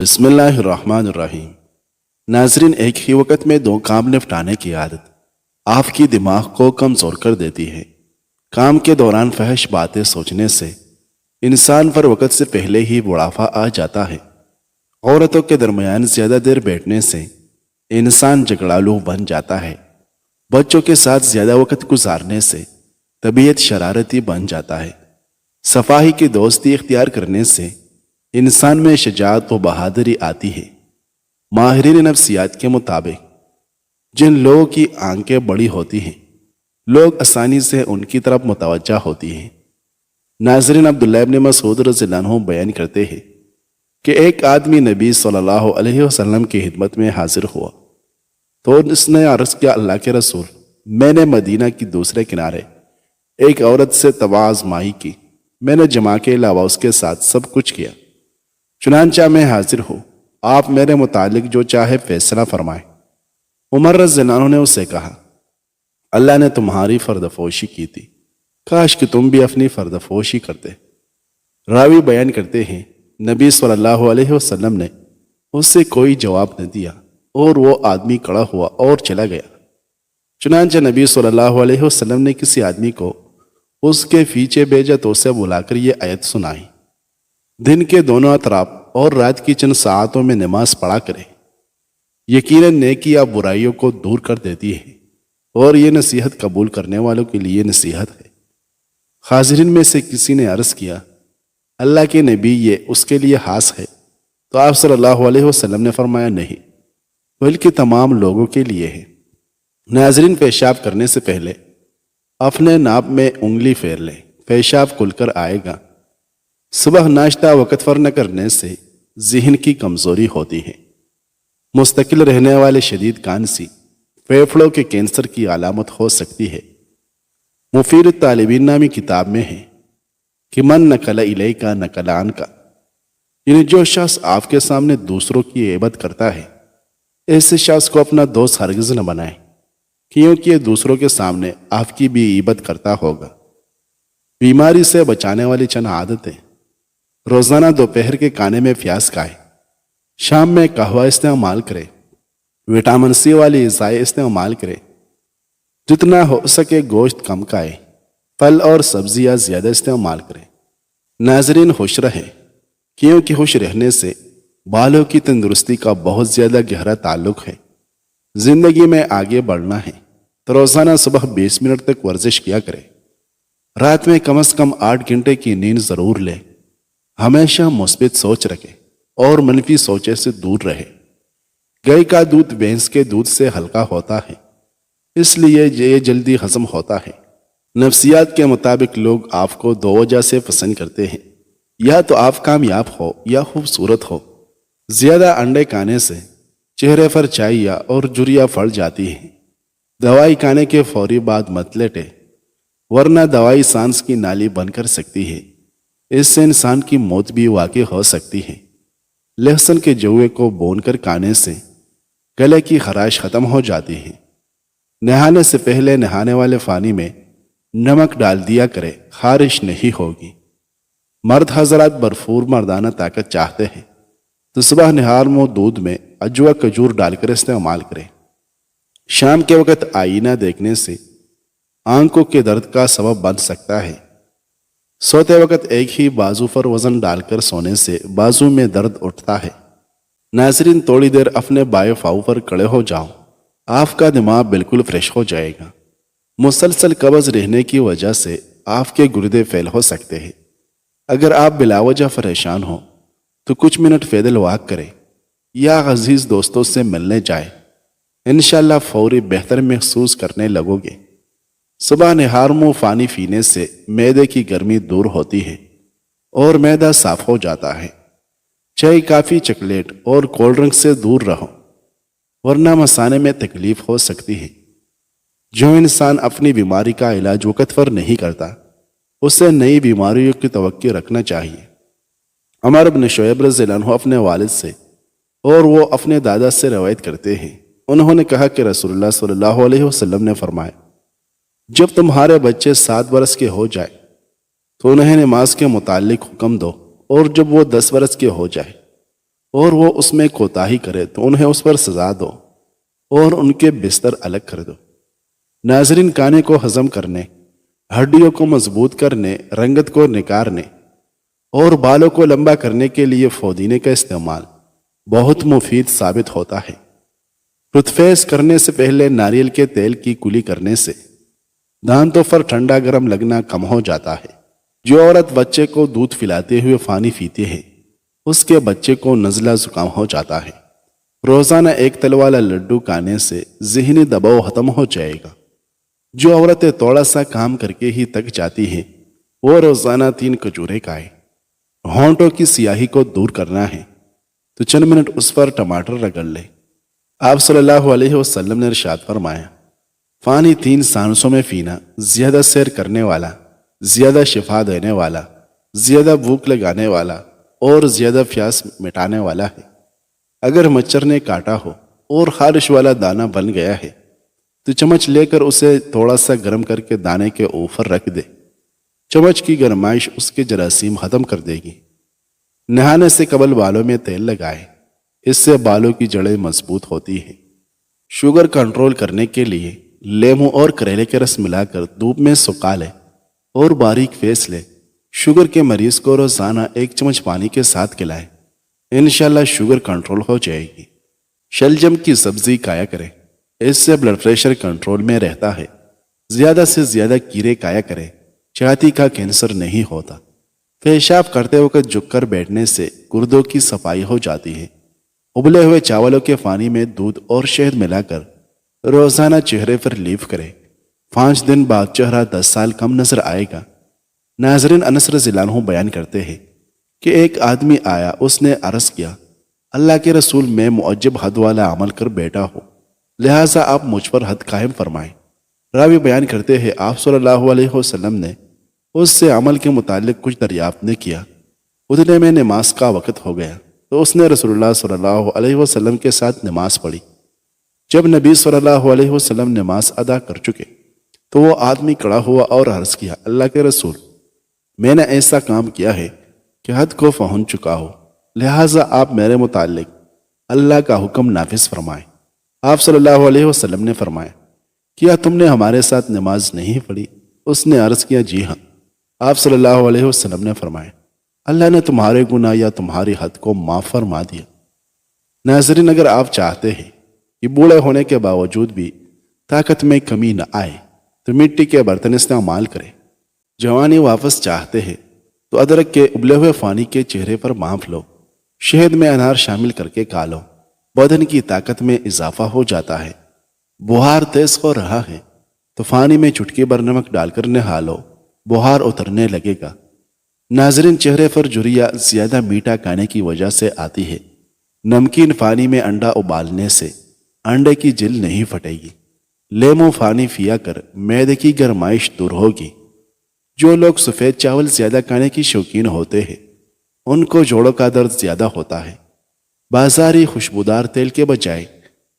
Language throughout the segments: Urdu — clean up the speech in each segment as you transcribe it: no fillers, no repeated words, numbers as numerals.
بسم اللہ الرحمن الرحیم۔ ناظرین، ایک ہی وقت میں دو کام نپٹانے کی عادت آپ کی دماغ کو کمزور کر دیتی ہے۔ کام کے دوران فحش باتیں سوچنے سے انسان پر وقت سے پہلے ہی بڑھاپا آ جاتا ہے۔ عورتوں کے درمیان زیادہ دیر بیٹھنے سے انسان جھگڑالو بن جاتا ہے۔ بچوں کے ساتھ زیادہ وقت گزارنے سے طبیعت شرارتی بن جاتا ہے۔ صفائی کی دوستی اختیار کرنے سے انسان میں شجاعت و بہادری آتی ہے۔ ماہرین نفسیات کے مطابق جن لوگوں کی آنکھیں بڑی ہوتی ہیں، لوگ آسانی سے ان کی طرف متوجہ ہوتی ہیں۔ ناظرین، عبداللہ ابن مسعود رضی اللہ عنہ بیان کرتے ہیں کہ ایک آدمی نبی صلی اللہ علیہ وسلم کی خدمت میں حاضر ہوا تو اس نے عرض کیا، اللہ کے رسول، میں نے مدینہ کی دوسرے کنارے ایک عورت سے طبع آزمائی کی۔ میں نے جماع کے علاوہ اس کے ساتھ سب کچھ کیا، چنانچہ میں حاضر ہوں، آپ میرے متعلق جو چاہے فیصلہ فرمائیں۔ عمر رضی اللہ عنہ نے اس سے کہا، اللہ نے تمہاری فردفوشی کی تھی، کاش کہ تم بھی اپنی فردفوشی کرتے۔ راوی بیان کرتے ہیں، نبی صلی اللہ علیہ وسلم نے اس سے کوئی جواب نہ دیا اور وہ آدمی کھڑا ہوا اور چلا گیا۔ چنانچہ نبی صلی اللہ علیہ وسلم نے کسی آدمی کو اس کے پیچھے بھیجا تو اسے بلا کر یہ آیت سنائی، دن کے دونوں اطراف اور رات کی چند ساعتوں میں نماز پڑھا کرے، یقیناً نیکیاں برائیوں کو دور کر دیتی ہے اور یہ نصیحت قبول کرنے والوں کے لیے نصیحت ہے۔ حاضرین میں سے کسی نے عرض کیا، اللہ کے نبی، یہ اس کے لیے خاص ہے؟ تو آپ صلی اللہ علیہ وسلم نے فرمایا، نہیں، بلکہ تمام لوگوں کے لیے ہے۔ ناظرین، پیشاب کرنے سے پہلے اپنے ناپ میں انگلی پھیر لیں، پیشاب کھل کر آئے گا۔ صبح ناشتہ وقت پر نہ کرنے سے ذہن کی کمزوری ہوتی ہے۔ مستقل رہنے والے شدید کانسی پھیپھڑوں کے کینسر کی علامت ہو سکتی ہے۔ مفید الطالبین نامی کتاب میں ہے کہ من نقل الیک نقل عنک، یعنی جو شخص آپ کے سامنے دوسروں کی غیبت کرتا ہے، ایسے شخص کو اپنا دوست ہرگز نہ بنائیں، کیونکہ یہ دوسروں کے سامنے آپ کی بھی غیبت کرتا ہوگا۔ بیماری سے بچانے والی چند عادتیں: روزانہ دوپہر کے کھانے میں پیاز کھائیں، شام میں قہوہ استعمال کریں، وٹامن سی والی غذائیں استعمال کریں، جتنا ہو سکے گوشت کم کھائیں، پھل اور سبزیاں زیادہ استعمال کریں۔ ناظرین، خوش رہیں، کیونکہ خوش رہنے سے بالوں کی تندرستی کا بہت زیادہ گہرا تعلق ہے۔ زندگی میں آگے بڑھنا ہے تو روزانہ صبح 20 منٹ تک ورزش کیا کریں، رات میں کم از کم 8 گھنٹے کی نیند ضرور لیں۔ ہمیشہ مثبت سوچ رکھیں اور منفی سوچے سے دور رہیں۔ گائے کا دودھ بھینس کے دودھ سے ہلکا ہوتا ہے، اس لیے یہ جلدی ہضم ہوتا ہے۔ نفسیات کے مطابق لوگ آپ کو دو وجہ سے پسند کرتے ہیں، یا تو آپ کامیاب ہو یا خوبصورت ہو۔ زیادہ انڈے کھانے سے چہرے پر چائیا اور جھریاں پڑ جاتی ہیں۔ دوائی کھانے کے فوری بعد مت لیٹیں، ورنہ دوائی سانس کی نالی بن کر سکتی ہے، اس سے انسان کی موت بھی واقع ہو سکتی ہے۔ لہسن کے جوے کو بون کر کھانے سے گلے کی خراش ختم ہو جاتی ہے۔ نہانے سے پہلے نہانے والے پانی میں نمک ڈال دیا کرے، خارش نہیں ہوگی۔ مرد حضرات بھرپور مردانہ طاقت چاہتے ہیں تو صبح نہار منہ دودھ میں اجوا کھجور ڈال کر استعمال کریں۔ شام کے وقت آئینہ دیکھنے سے آنکھوں کے درد کا سبب بن سکتا ہے۔ سوتے وقت ایک ہی بازو پر وزن ڈال کر سونے سے بازو میں درد اٹھتا ہے۔ ناظرین، تھوڑی دیر اپنے بائیں پاؤں پر کھڑے ہو جاؤ، آپ کا دماغ بالکل فریش ہو جائے گا۔ مسلسل قبض رہنے کی وجہ سے آپ کے گردے فیل ہو سکتے ہیں۔ اگر آپ بلا وجہ پریشان ہوں تو کچھ منٹ پیدل واک کریں یا عزیز دوستوں سے ملنے جائیں، انشاءاللہ فوری بہتر محسوس کرنے لگو گے۔ صبح نہار منہ پانی پینے سے معدے کی گرمی دور ہوتی ہے اور معدہ صاف ہو جاتا ہے۔ چائے، کافی، چاکلیٹ اور کولڈ ڈرنک سے دور رہو، ورنہ مثانے میں تکلیف ہو سکتی ہے۔ جو انسان اپنی بیماری کا علاج وقت پر نہیں کرتا، اسے نئی بیماریوں کی توقع رکھنا چاہیے۔ عمر بن شعیب رضی اللہ عنہ اپنے والد سے اور وہ اپنے دادا سے روایت کرتے ہیں، انہوں نے کہا کہ رسول اللہ صلی اللہ علیہ وسلم نے فرمایا، جب تمہارے بچے 7 برس کے ہو جائے تو انہیں نماز کے متعلق حکم دو، اور جب وہ 10 برس کے ہو جائے اور وہ اس میں کوتاہی کرے تو انہیں اس پر سزا دو اور ان کے بستر الگ کر دو۔ ناظرین، کھانے کو ہضم کرنے، ہڈیوں کو مضبوط کرنے، رنگت کو نکارنے اور بالوں کو لمبا کرنے کے لیے پودینے کا استعمال بہت مفید ثابت ہوتا ہے۔ ٹوتھ پیسٹ کرنے سے پہلے ناریل کے تیل کی کلی کرنے سے دانتوں پر ٹھنڈا گرم لگنا کم ہو جاتا ہے۔ جو عورت بچے کو دودھ پلاتے ہوئے پانی پیتی ہے اس کے بچے کو نزلہ زکام ہو جاتا ہے۔ روزانہ ایک تل والا لڈو کھانے سے ذہنی دباؤ ختم ہو جائے گا۔ جو عورتیں تھوڑا سا کام کر کے ہی تک جاتی ہیں وہ روزانہ 3 کھجوریں کھائیں۔ ہونٹوں کی سیاہی کو دور کرنا ہے تو چند منٹ اس پر ٹماٹر رگڑ لے۔ آپ صلی اللہ علیہ وسلم نے ارشاد فرمایا، پانی 3 سانسوں میں پینا زیادہ سیر کرنے والا، زیادہ شفا دینے والا، زیادہ بھوک لگانے والا اور زیادہ پیاس مٹانے والا ہے۔ اگر مچھر نے کاٹا ہو اور خارش والا دانہ بن گیا ہے تو چمچ لے کر اسے تھوڑا سا گرم کر کے دانے کے اوپر رکھ دے۔ چمچ کی گرمائش اس کے جراثیم ختم کر دے گی۔ نہانے سے قبل بالوں میں تیل لگائے، اس سے بالوں کی جڑیں مضبوط ہوتی ہیں۔ شوگر کنٹرول کرنے کے لیے لیموں اور کریلے کے رس ملا کر دھوپ میں سکھا لے اور باریک پیس لے۔ شوگر کے مریض کو روزانہ 1 چمچ پانی کے ساتھ کھلائے، انشاءاللہ شوگر کنٹرول ہو جائے گی۔ شلجم کی سبزی کھایا کریں، اس سے بلڈ پریشر کنٹرول میں رہتا ہے۔ زیادہ سے زیادہ کھیرے کھایا کریں، چھاتی کا کینسر نہیں ہوتا۔ پیشاب کرتے وقت جھک کر بیٹھنے سے گردوں کی صفائی ہو جاتی ہے۔ ابلے ہوئے چاولوں کے پانی میں دودھ اور شہد ملا کر روزانہ چہرے پر لیپ کریں، 5 دن بعد چہرہ 10 سال کم نظر آئے گا۔ ناظرین، انس رضی اللہ عنہ بیان کرتے ہیں کہ ایک آدمی آیا، اس نے عرض کیا، اللہ کے رسول، میں معجب حد والا عمل کر بیٹھا ہوں، لہٰذا آپ مجھ پر حد قائم فرمائیں۔ راوی بیان کرتے ہیں آپ صلی اللہ علیہ وسلم نے اس سے عمل کے متعلق کچھ دریافت نے کیا۔ اتنے میں نماز کا وقت ہو گیا تو اس نے رسول اللہ صلی اللہ علیہ وسلم کے ساتھ نماز پڑھی۔ جب نبی صلی اللہ علیہ وسلم نماز ادا کر چکے تو وہ آدمی کھڑا ہوا اور عرض کیا، اللہ کے رسول، میں نے ایسا کام کیا ہے کہ حد کو پہنچ چکا ہو، لہٰذا آپ میرے متعلق اللہ کا حکم نافذ فرمائیں۔ آپ صلی اللہ علیہ وسلم نے فرمایا، کیا تم نے ہمارے ساتھ نماز نہیں پڑھی؟ اس نے عرض کیا، جی ہاں۔ آپ صلی اللہ علیہ وسلم نے فرمایا، اللہ نے تمہارے گناہ یا تمہاری حد کو معاف فرما دیا۔ ناظرین، اگر آپ چاہتے ہیں کہ بوڑھے ہونے کے باوجود بھی طاقت میں کمی نہ آئے تو مٹی کے برتن استعمال کریں۔ جوانی واپس چاہتے ہیں تو ادرک کے ابلے ہوئے پانی کے چہرے پر بانپ لو، شہد میں انار شامل کر کے کھا لو، بدن کی طاقت میں اضافہ ہو جاتا ہے۔ بخار تیز ہو رہا ہے تو پانی میں چٹکی بھر نمک ڈال کر نہا لو، بخار اترنے لگے گا۔ ناظرین، چہرے پر جھریاں زیادہ میٹھا کھانے کی وجہ سے آتی ہے۔ نمکین پانی میں انڈا ابالنے سے انڈے کی جلد نہیں پھٹے گی۔ لیموں پانی پیا کر معدے کی گرمائش دور ہوگی۔ جو لوگ سفید چاول زیادہ کھانے کی شوقین ہوتے ہیں ان کو جوڑوں کا درد زیادہ ہوتا ہے۔ بازاری خوشبودار تیل کے بجائے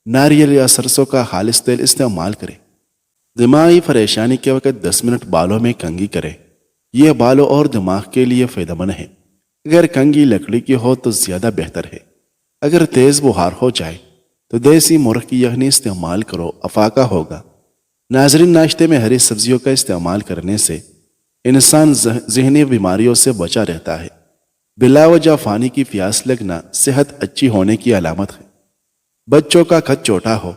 ناریل یا سرسوں کا خالص تیل استعمال کریں۔ دماغی پریشانی کے وقت 10 منٹ بالوں میں کنگھی کریں، یہ بالوں اور دماغ کے لیے فائدہ مند ہے۔ اگر کنگھی لکڑی کی ہو تو زیادہ بہتر ہے۔ اگر تیز بخار ہو جائے تو دیسی مرغ کی یخنی استعمال کرو، افاقہ ہوگا۔ ناظرین، ناشتے میں ہری سبزیوں کا استعمال کرنے سے انسان ذہنی بیماریوں سے بچا رہتا ہے۔ بلا وجہ پانی کی پیاس لگنا صحت اچھی ہونے کی علامت ہے۔ بچوں کا خط چھوٹا ہو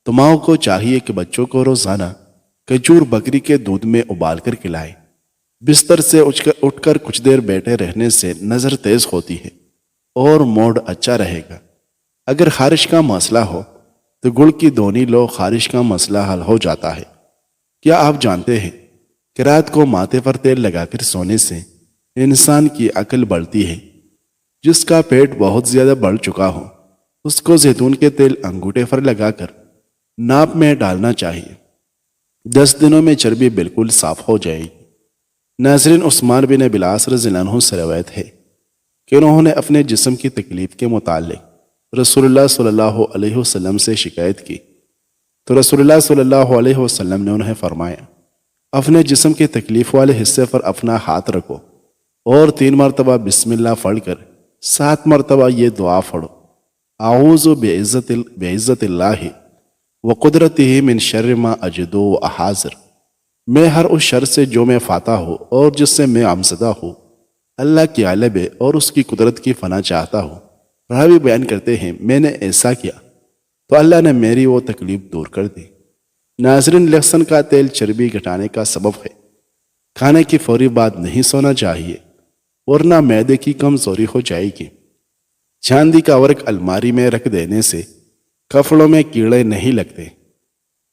تو ماؤں کو چاہیے کہ بچوں کو روزانہ کھجور بکری کے دودھ میں ابال کر کھلائے۔ بستر سے اٹھ کر کچھ دیر بیٹھے رہنے سے نظر تیز ہوتی ہے اور موڈ اچھا رہے گا۔ اگر خارش کا مسئلہ ہو تو گڑ کی دونی لو، خارش کا مسئلہ حل ہو جاتا ہے۔ کیا آپ جانتے ہیں کہ رات کو ماتھے پر تیل لگا کر سونے سے انسان کی عقل بڑھتی ہے؟ جس کا پیٹ بہت زیادہ بڑھ چکا ہو اس کو زیتون کے تیل انگوٹھے پر لگا کر ناپ میں ڈالنا چاہیے، 10 دنوں میں چربی بالکل صاف ہو جائے گی۔ ناظرین، عثمان بن ابی العاص رضی اللہ عنہ سے روایت ہے کہ انہوں نے اپنے جسم کی تکلیف کے متعلق رسول اللہ صلی اللہ علیہ وسلم سے شکایت کی تو رسول اللہ صلی اللہ علیہ وسلم نے انہیں فرمایا، اپنے جسم کے تکلیف والے حصے پر اپنا ہاتھ رکھو اور 3 مرتبہ بسم اللہ پڑھ کر 7 مرتبہ یہ دعا پڑھو، اعوذ بعزت اللہ و قدرتہ من شر ما اجد و احاذر۔ میں ہر اس شر سے جو میں فاتح ہوں اور جس سے میں غمزدہ ہوں، اللہ کی غالب ہے اور اس کی قدرت کی فنا چاہتا ہوں۔ راوی بیان کرتے ہیں میں نے ایسا کیا تو اللہ نے میری وہ تکلیف دور کر دی۔ ناظرین، لہسن کا تیل چربی گھٹانے کا سبب ہے۔ کھانے کی فوری بعد نہیں سونا چاہیے ورنہ معدے کی کمزوری ہو جائے گی۔ چاندی کا ورق الماری میں رکھ دینے سے کپڑوں میں کیڑے نہیں لگتے۔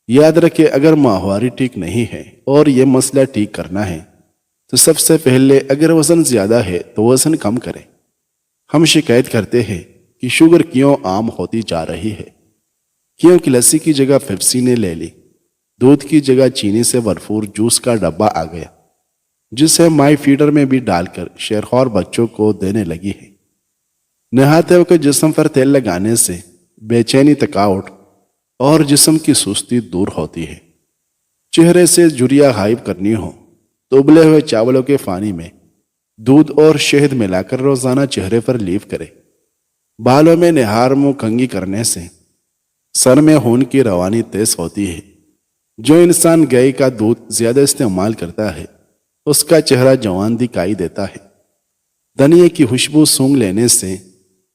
یاد رکھے اگر ماہواری ٹھیک نہیں ہے اور یہ مسئلہ ٹھیک کرنا ہے تو سب سے پہلے اگر وزن زیادہ ہے تو وزن کم کریں۔ ہم شکایت کرتے ہیں کہ شوگر کیوں عام ہوتی جا رہی ہے، کیونکہ لسی کی جگہ پیپسی نے لے لی، دودھ کی جگہ چینی سے بھرپور جوس کا ڈبہ آ گیا جسے مائی فیڈر میں بھی ڈال کر شیرخوار بچوں کو دینے لگی ہے۔ نہاتے وقت جسم پر تیل لگانے سے بے تھکاوٹ اور جسم کی سستی دور ہوتی ہے۔ چہرے سے جھریاں غائب کرنی ہو تو ابلے ہوئے چاولوں کے پانی میں دودھ اور شہد ملا کر روزانہ چہرے پر لیپ کرے۔ بالوں میں نہار منہ کنگھی کرنے سے سر میں خون کی روانی تیز ہوتی ہے۔ جو انسان گائے کا دودھ زیادہ استعمال کرتا ہے اس کا چہرہ جوان دکھائی دیتا ہے۔ دھنیے کی خوشبو سونگھ لینے سے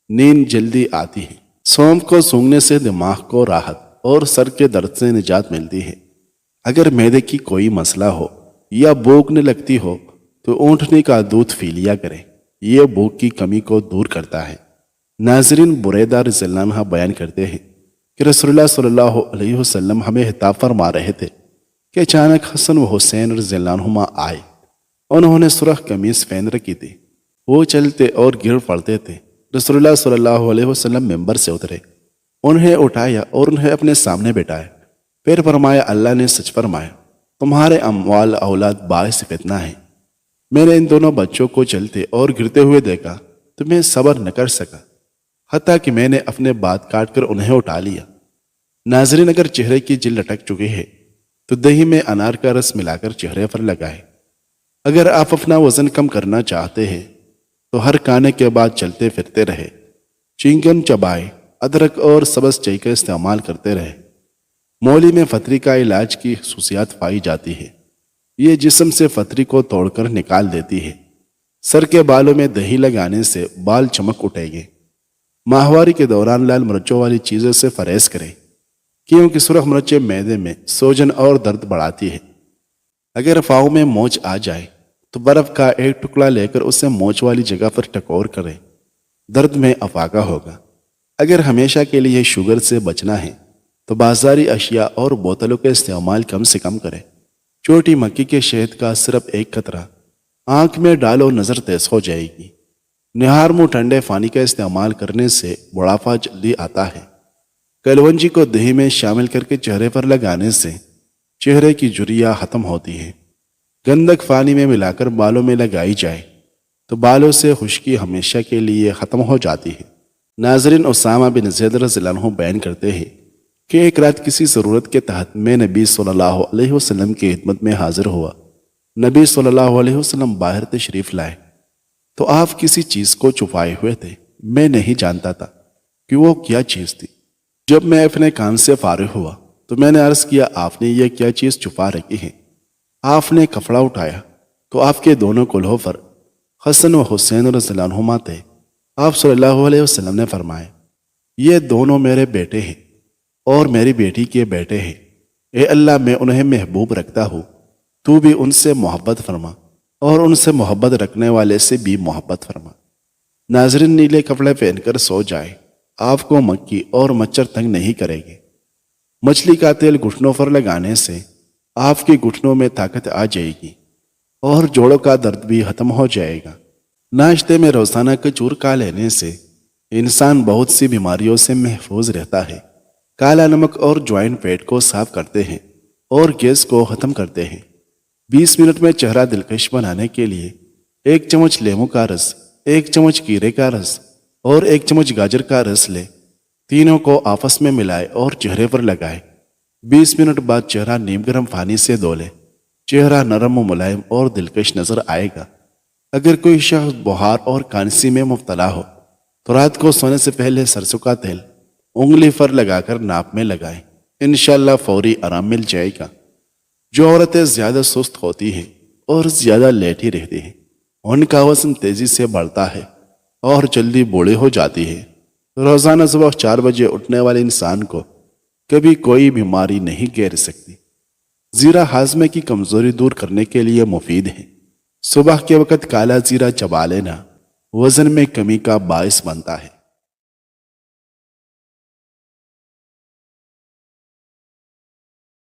نیند جلدی آتی ہے۔ سونف کو سونگھنے سے دماغ کو راحت اور سر کے درد سے نجات ملتی ہے۔ اگر معدے کی کوئی مسئلہ ہو یا بھوک نہ لگتی ہو تو اونٹنی کا دودھ پی لیا کریں، یہ بھوک کی کمی کو دور کرتا ہے۔ ناظرین، بریدہ رضی اللہ عنہ بیان کرتے ہیں کہ رسول اللہ صلی اللہ علیہ وسلم ہمیں خطاب فرما رہے تھے کہ اچانک حسن و حسین رضی اللہ عنہما آئے۔ انہوں نے سرخ قمیص پہن رکھی تھی، وہ چلتے اور گر پڑتے تھے۔ رسول اللہ صلی اللہ علیہ وسلم ممبر سے اترے، انہیں اٹھایا اور انہیں اپنے سامنے بٹھایا، پھر فرمایا اللہ نے سچ فرمایا، تمہارے اموال اولاد باعث فتنہ ہیں۔ میں نے ان دونوں بچوں کو چلتے اور گرتے ہوئے دیکھا تو میں صبر نہ کر سکا، حتیٰ کہ میں نے اپنے بات کاٹ کر انہیں اٹھا لیا۔ ناظرین، اگر چہرے کی جلد لٹک چکی ہے تو دہی میں انار کا رس ملا کر چہرے پر لگائے۔ اگر آپ اپنا وزن کم کرنا چاہتے ہیں تو ہر کھانے کے بعد چلتے پھرتے رہے، چنگم چبائے، ادرک اور سبز چائے کا استعمال کرتے رہے۔ مولی میں پھتری کا علاج کی خصوصیات پائی جاتی ہے، یہ جسم سے پھتری کو توڑ کر نکال دیتی ہے۔ سر کے بالوں میں دہی لگانے سے بال چمک اٹھے گے۔ ماہواری کے دوران لال مرچوں والی چیزوں سے پرہیز کریں کیونکہ سرخ مرچیں معدے میں سوجن اور درد بڑھاتی ہے۔ اگر پاؤں میں موچ آ جائے تو برف کا ایک ٹکڑا لے کر اسے موچ والی جگہ پر ٹکور کریں، درد میں افاقہ ہوگا۔ اگر ہمیشہ کے لیے شوگر سے بچنا ہے تو بازاری اشیاء اور بوتلوں کے استعمال کم سے کم کریں۔ چھوٹی مکھی کے شہد کا صرف ایک قطرہ آنکھ میں ڈالو، نظر تیز ہو جائے گی۔ نہار منہ ٹھنڈے پانی کا استعمال کرنے سے بڑھاپا جلدی آتا ہے۔ کلونجی کو دہی میں شامل کر کے چہرے پر لگانے سے چہرے کی جھریاں ختم ہوتی ہے۔ گندک پانی میں ملا کر بالوں میں لگائی جائے تو بالوں سے خشکی ہمیشہ کے لیے ختم ہو جاتی ہے۔ ناظرین، اسامہ بن زید رضی اللہ عنہ بیان کرتے ہیں کہ ایک رات کسی ضرورت کے تحت میں نبی صلی اللہ علیہ وسلم کی خدمت میں حاضر ہوا۔ نبی صلی اللہ علیہ وسلم باہر تشریف لائے تو آپ کسی چیز کو چھپائے ہوئے تھے۔ میں نہیں جانتا تھا کہ وہ کیا چیز تھی۔ جب میں اپنے کام سے فارغ ہوا تو میں نے عرض کیا، آپ نے یہ کیا چیز چھپا رکھی ہے؟ آپ نے کپڑا اٹھایا تو آپ کے دونوں کلہوں پر حسن و حسین رضی اللہ عنہما تھے۔ آپ صلی اللہ علیہ وسلم نے فرمایا، یہ دونوں میرے بیٹے ہیں اور میری بیٹی کے بیٹے ہیں۔ اے اللہ، میں انہیں محبوب رکھتا ہوں، تو بھی ان سے محبت فرما اور ان سے محبت رکھنے والے سے بھی محبت فرما۔ ناظرین، نیلے کپڑے پہن کر سو جائے، آپ کو مکھی اور مچھر تنگ نہیں کرے گے۔ مچھلی کا تیل گھٹنوں پر لگانے سے آپ کے گھٹنوں میں طاقت آ جائے گی اور جوڑوں کا درد بھی ختم ہو جائے گا۔ ناشتے میں روزانہ کھجور کھا لینے سے انسان بہت سی بیماریوں سے محفوظ رہتا ہے۔ کالا نمک اور جوائن پیٹ کو صاف کرتے ہیں اور گیس کو ختم کرتے ہیں۔ 20 منٹ میں چہرہ دلکش بنانے کے لیے 1 چمچ لیموں کا رس، 1 چمچ کھیرے کا رس اور 1 چمچ گاجر کا رس لے، تینوں کو آپس میں ملائے اور چہرے پر لگائے۔ 20 منٹ بعد چہرہ نیم گرم پانی سے دھو لے، چہرہ نرم و ملائم اور دلکش نظر آئے گا۔ اگر کوئی شخص بخار اور کھانسی میں مبتلا ہو تو رات کو سونے سے پہلے سرسوں کا تیل انگلی پر لگا کر ناک میں لگائیں، انشاءاللہ فوری آرام مل جائے گا۔ جو عورتیں زیادہ سست ہوتی ہیں اور زیادہ لیٹی رہتی ہیں، ان کا وزن تیزی سے بڑھتا ہے اور جلدی بوڑھی ہو جاتی ہے۔ روزانہ صبح 4 بجے اٹھنے والے انسان کو کبھی کوئی بیماری نہیں گھیر سکتی۔ زیرہ ہاضمے کی کمزوری دور کرنے کے لیے مفید ہے۔ صبح کے وقت کالا زیرہ چبا لینا وزن میں کمی کا باعث بنتا ہے۔